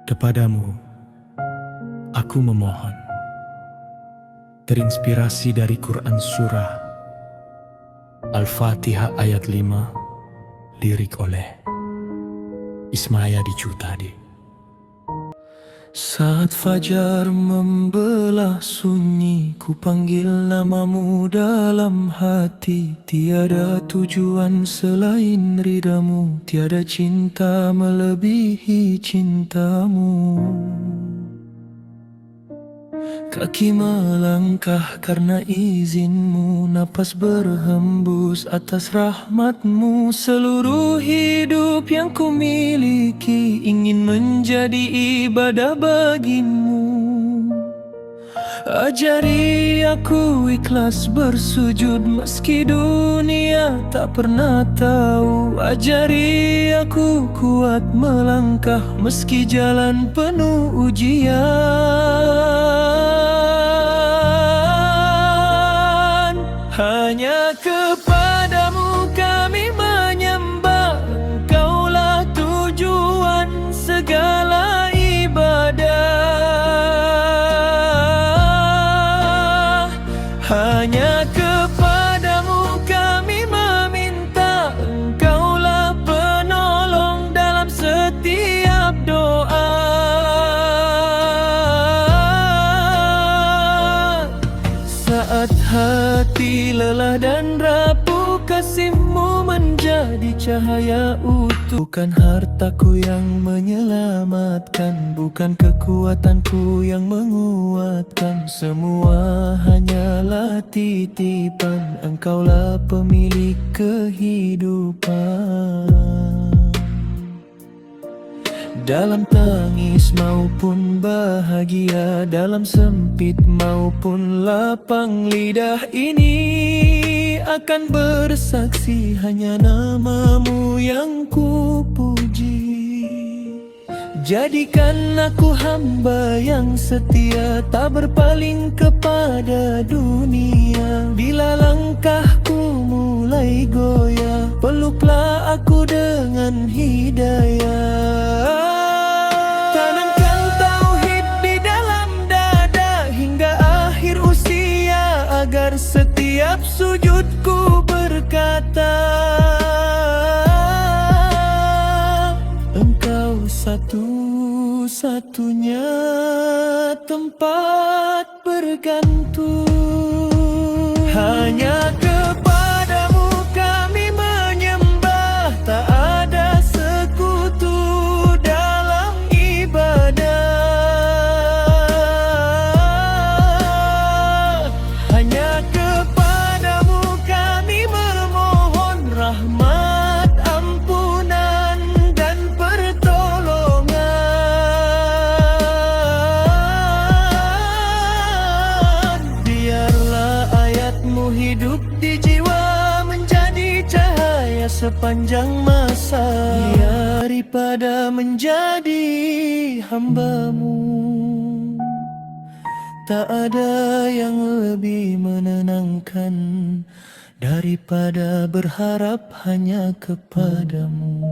Kepadamu, aku memohon, terinspirasi dari Quran Surah Al-Fatihah ayat 5, lirik oleh Ismaya Dicutadi. Saat fajar membelah sunyi, ku panggil namamu dalam hati. Tiada tujuan selain ridamu, tiada cinta melebihi cintamu. Kaki melangkah karena izinmu, napas berhembus atas rahmatmu. Seluruh hidup yang ku miliki ingin menjadi ibadah bagimu. Ajari aku ikhlas bersujud meski dunia tak pernah tahu. Ajari aku kuat melangkah meski jalan penuh ujian. Hanya kepadamu kami menyembah, Engkaulah tujuan segala ibadah. Hanya kepadamu kami meminta, Engkaulah penolong dalam setiap doa. Saat hati lelah dan rapuh, kasih-Mu menjadi cahaya utuh. Bukan hartaku yang menyelamatkan, bukan kekuatanku yang menguatkan. Semua hanyalah titipan, Engkaulah pemilik kehidupan. Dalam tangis maupun bahagia, dalam sempit maupun lapang, lidah ini akan bersaksi hanya namamu yang ku puji. Jadikan aku hamba yang setia, tak berpaling kepada dunia. Bila langkahku mulai goyah, peluklah aku dengan hidayah. Tanamkan tauhid di dalam dada hingga akhir usia, agar setiap sujudku berkata, Engkau satu-satunya tempat bergantung. Hanya kepadamu kami menyembah, tak ada sekutu dalam ibadah. Hanya kepadamu kami memohon rahmat, ampunan dan pertolongan. Biarlah ayat-Mu hidup di jiwa, menjadi cahaya sepanjang masa. Daripada menjadi hamba-Mu, tak ada yang lebih menenangkan daripada berharap hanya kepadamu.